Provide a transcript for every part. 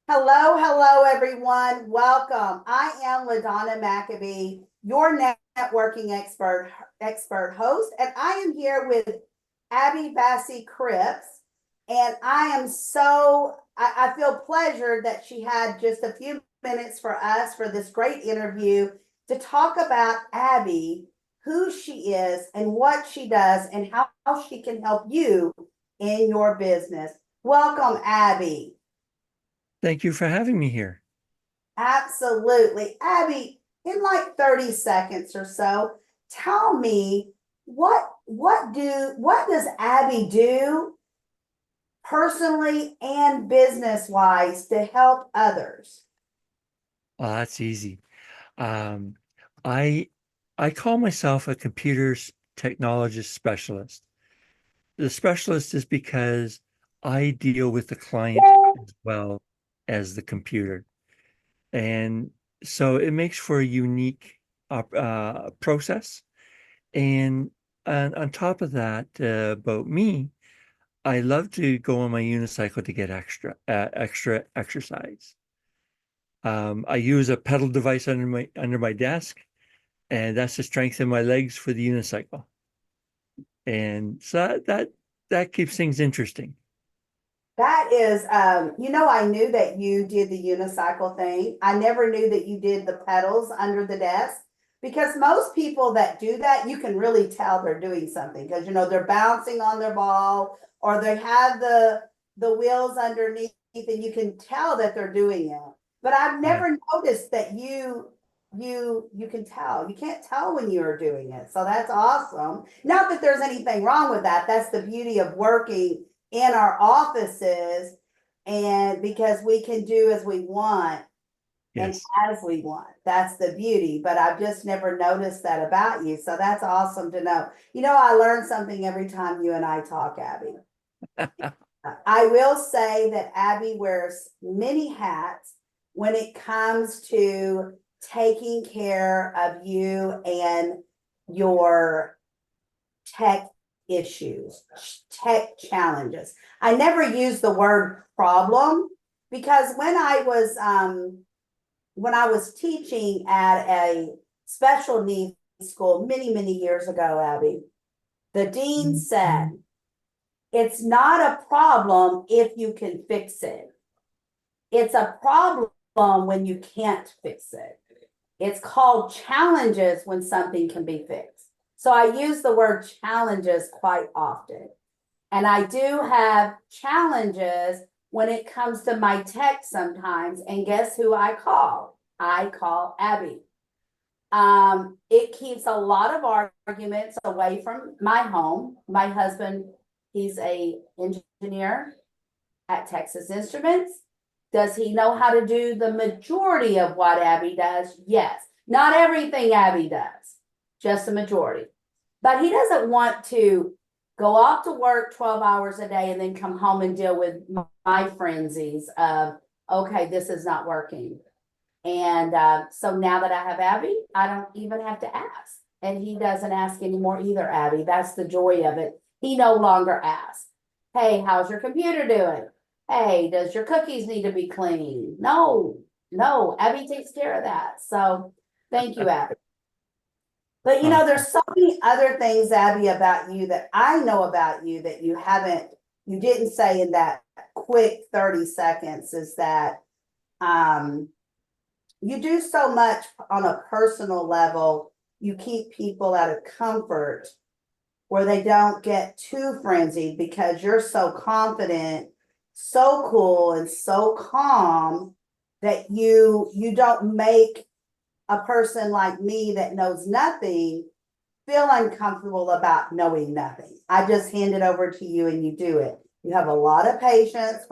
Hello, hello, everyone. Welcome. I am LaDonna McAbee, your networking expert host, and I am here with Abby Bassie-Cripps. And I feel pleasured that she had just a few minutes for us for this great interview to talk about Abby, who she is, and what she does, and how she can help you in your business. Welcome, Abby. Thank you for having me here. Absolutely. Abby, in like 30 seconds or so, tell me what does Abby do personally and business wise to help others? Oh, that's easy. Um, I I call myself a technologist specialist. The specialist is because I deal with the client as well as the computer. And so it makes for a unique process. And on top of that, about me, I love to go on my unicycle to get extra exercise. I use a pedal device under my desk, and that's to strengthen my legs for the unicycle. And so that keeps things interesting. That is, I knew that you did the unicycle thing. I never knew that you did the pedals under the desk because most people that do that, you can really tell they're doing something because they're bouncing on their ball or they have the wheels underneath and you can tell that they're doing it. But I've Yeah. never noticed that you can tell. You can't tell when you're doing it. So that's awesome. Not that there's anything wrong with that. That's the beauty of working in our offices and because we can do as we want and Yes. as we want. That's the beauty. But I've just never noticed that about you. So that's awesome to know. I learn something every time you and I talk, Abby. I will say that Abby wears many hats when it comes to taking care of you and your tech issues, tech challenges. I never use the word problem because when I was teaching at a special needs school many years ago, Abby, the dean said, it's not a problem if you can fix it. It's a problem when you can't fix it. It's called challenges when something can be fixed. So I use the word challenges quite often. And I do have challenges when it comes to my tech sometimes. And guess who I call? I call Abby. It keeps a lot of arguments away from my home. My husband, he's a engineer at Texas Instruments. Does he know how to do the majority of what Abby does? Yes. Not everything Abby does, just the majority. But he doesn't want to go off to work 12 hours a day and then come home and deal with my frenzies of, okay, this is not working. And so now that I have Abby, I don't even have to ask. And he doesn't ask anymore either, Abby. That's the joy of it. He no longer asks, hey, how's your computer doing? Hey, does your cookies need to be cleaned? No, no, Abby takes care of that. So thank you, Abby. But Awesome. there's so many other things, Abby, about you that I know about you that you didn't say in that quick 30 seconds is that um, you do so much on a personal level. You keep people at a comfort where they don't get too frenzied because you're so confident, so cool, and so calm that you don't make a person like me that knows nothing feel uncomfortable about knowing nothing. I just hand it over to you and you do it. You have a lot of patience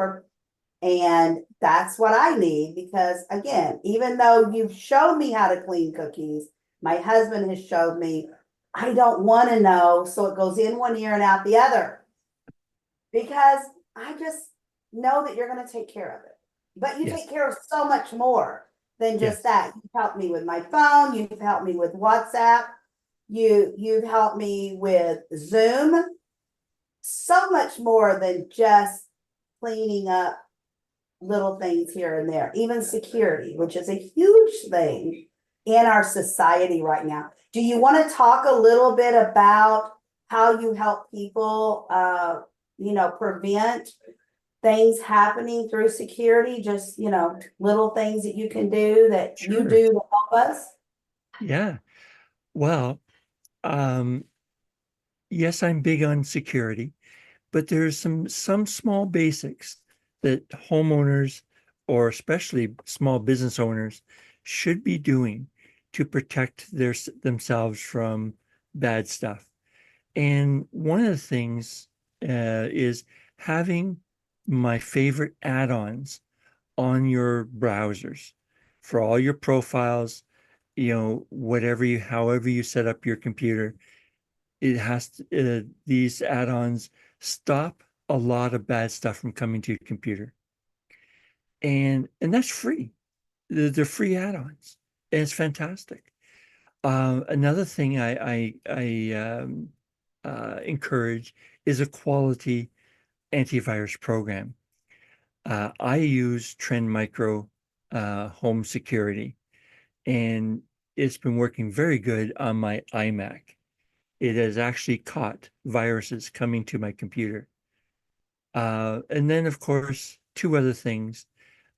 and that's what I need because again, even though you've shown me how to clean cookies, my husband has showed me I don't want to know, so it goes in one ear and out the other because I just know that you're going to take care of it. But you take Yes. care of so much more than just Yes. that. You've helped me with my phone, you've helped me with WhatsApp, you've helped me with Zoom, so much more than just cleaning up little things here and there, even security, which is a huge thing in our society right now. Do you want to talk a little bit about how you help people, prevent things happening through security? Just, little things that you can do that you Sure. do to help us? Yeah. Well, yes, I'm big on security, but there's some small basics that homeowners or especially small business owners should be doing to protect themselves from bad stuff. And one of the things is having my favorite add-ons on your browsers for all your profiles, however you set up your computer. It has to, these add-ons stop a lot of bad stuff from coming to your computer. And that's free. They're free add-ons. And it's fantastic. Another thing I encourage is a quality antivirus program. I use Trend Micro Home Security, and it's been working very good on my iMac. It has actually caught viruses coming to my computer. And then, of course, two other things.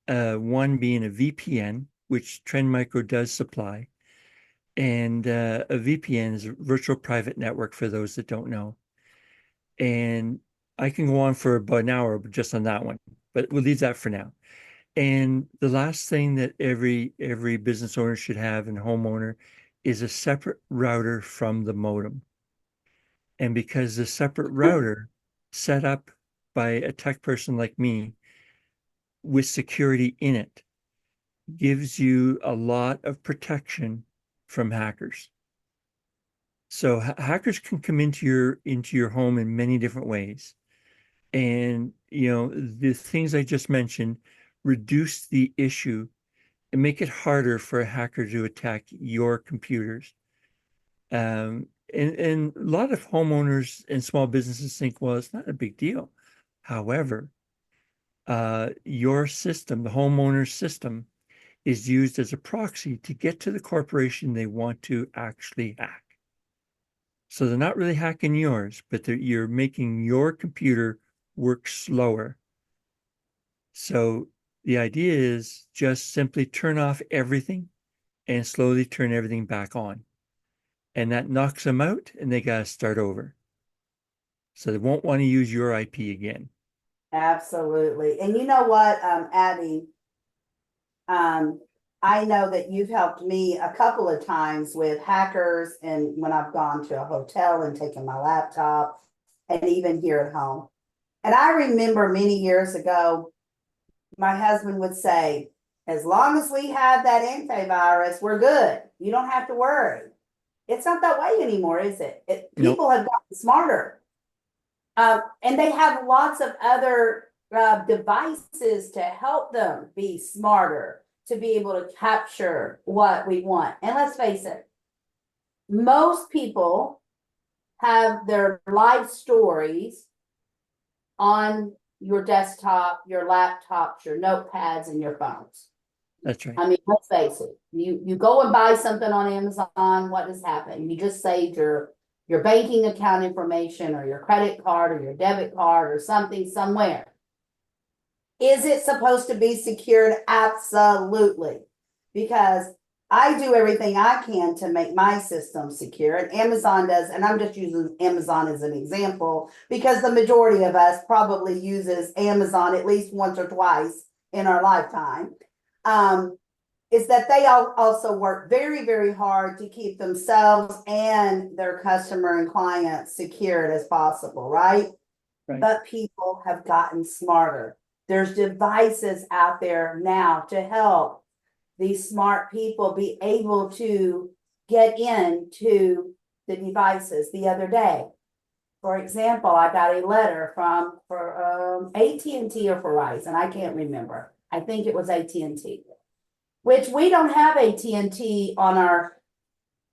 One being a VPN, which Trend Micro does supply. And a VPN is a virtual private network for those that don't know. And I can go on for about an hour just on that one, but we'll leave that for now. And the last thing that every business owner should have and homeowner is a separate router from the modem. And because the separate router set up by a tech person like me with security in it gives you a lot of protection from hackers. So hackers can come into your home in many different ways. And the things I just mentioned reduce the issue and make it harder for a hacker to attack your computers. And a lot of homeowners and small businesses think, well, it's not a big deal. However, your system, the homeowner's system, is used as a proxy to get to the corporation they want to actually hack. So they're not really hacking yours, but you're making your computer work slower. So the idea is just simply turn off everything and slowly turn everything back on. And that knocks them out and they got to start over. So they won't want to use your IP again. Absolutely. And you know what, Abby, I know that you've helped me a couple of times with hackers and when I've gone to a hotel and taken my laptop and even here at home. And I remember many years ago, my husband would say, as long as we have that antivirus, we're good. You don't have to worry. It's not that way anymore, is it? People have gotten smarter. And they have lots of other devices to help them be smarter, to be able to capture what we want. And let's face it, most people have their life stories on your desktop, your laptops, your notepads, and your phones. That's right. I mean, let's face it. You go and buy something on Amazon, what has happened? You just saved your banking account information or your credit card or your debit card or something somewhere. Is it supposed to be secured? Absolutely. Because I do everything I can to make my system secure, and Amazon does, and I'm just using Amazon as an example because the majority of us probably uses Amazon at least once or twice in our lifetime. Is that they also work very, very hard to keep themselves and their customer and clients secured as possible, right? Right. But people have gotten smarter. There's devices out there now to help these smart people be able to get into the devices. The other day, for example, I got a letter from AT&T or Verizon. I can't remember. I think it was AT&T, which we don't have AT&T on our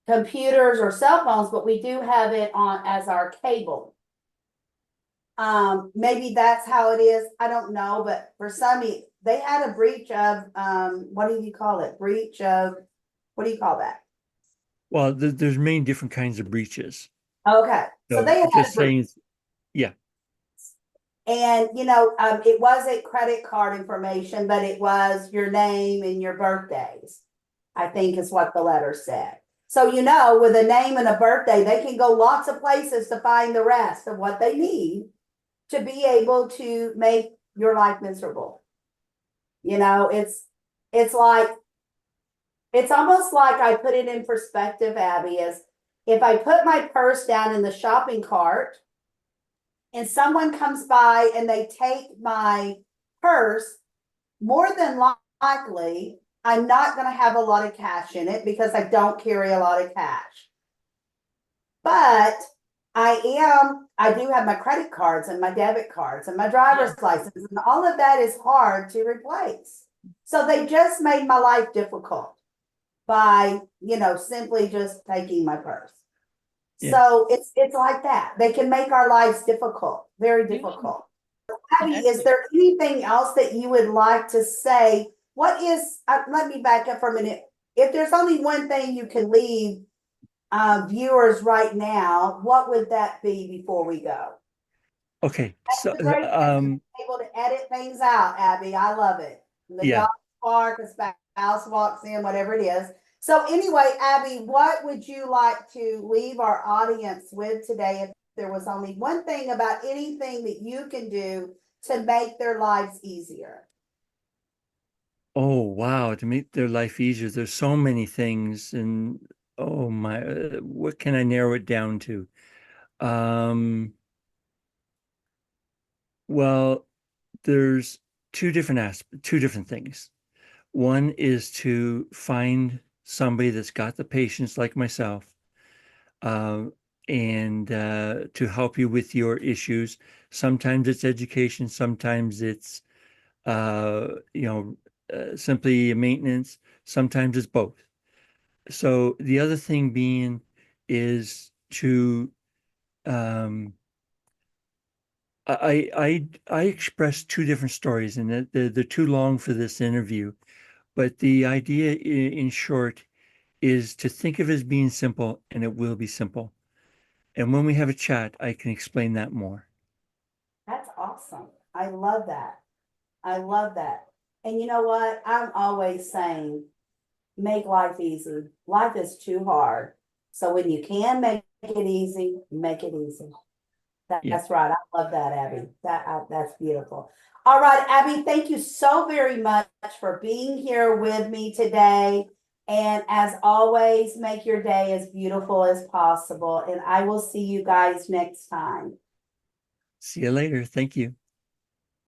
computers or cell phones, but we do have it on as our cable. Maybe that's how it is. I don't know, but for some they had a breach of, what do you call it? Breach of, what do you call that? Well, there's many different kinds of breaches. Okay, so So they had a just breach. saying, yeah. And, it wasn't credit card information, but it was your name and your birthdays, I think is what the letter said. So, with a name and a birthday, they can go lots of places to find the rest of what they need to be able to make your life miserable. It's like, it's almost like I put it in perspective, Abby, as if I put my purse down in the shopping cart and someone comes by and they take my purse, more than likely, I'm not going to have a lot of cash in it because I don't carry a lot of cash. But I do have my credit cards and my debit cards and my driver's license, and all of that is hard to replace. So they just made my life difficult by, simply just taking my purse. Yes. So it's like that. They can make our lives difficult, very difficult. Abby, is there anything else that you would like to say? Let me back up for a minute. If there's only one thing you can leave viewers right now, what would that be before we go? Okay. That's So, the great thing, able to edit things out, Abby. I love it. The yeah. dog bark, a spouse walks in, whatever it is. So anyway, Abby, what would you like to leave our audience with today if there was only one thing about anything that you can do to make their lives easier? Oh, wow. To make their life easier, there's so many things. And oh my, what can I narrow it down to? Um, well, there's two different things. One is to find somebody that's got the patience like myself, uh, and to help you with your issues. Sometimes it's education, sometimes it's simply maintenance, sometimes it's both. So the other thing being is to um, I expressed two different stories, and they're too long for this interview. But the idea, in short, is to think of it as being simple, and it will be simple. And when we have a chat, I can explain that more. That's awesome. I love that. I love that. And you know what? I'm always saying, make life easy. Life is too hard. So when you can make it easy, make it easy. Yeah. That's right. I love that, Abby. That's beautiful. All right, Abby, thank you so very much for being here with me today. And as always, make your day as beautiful as possible. And I will see you guys next time. See you later. Thank you.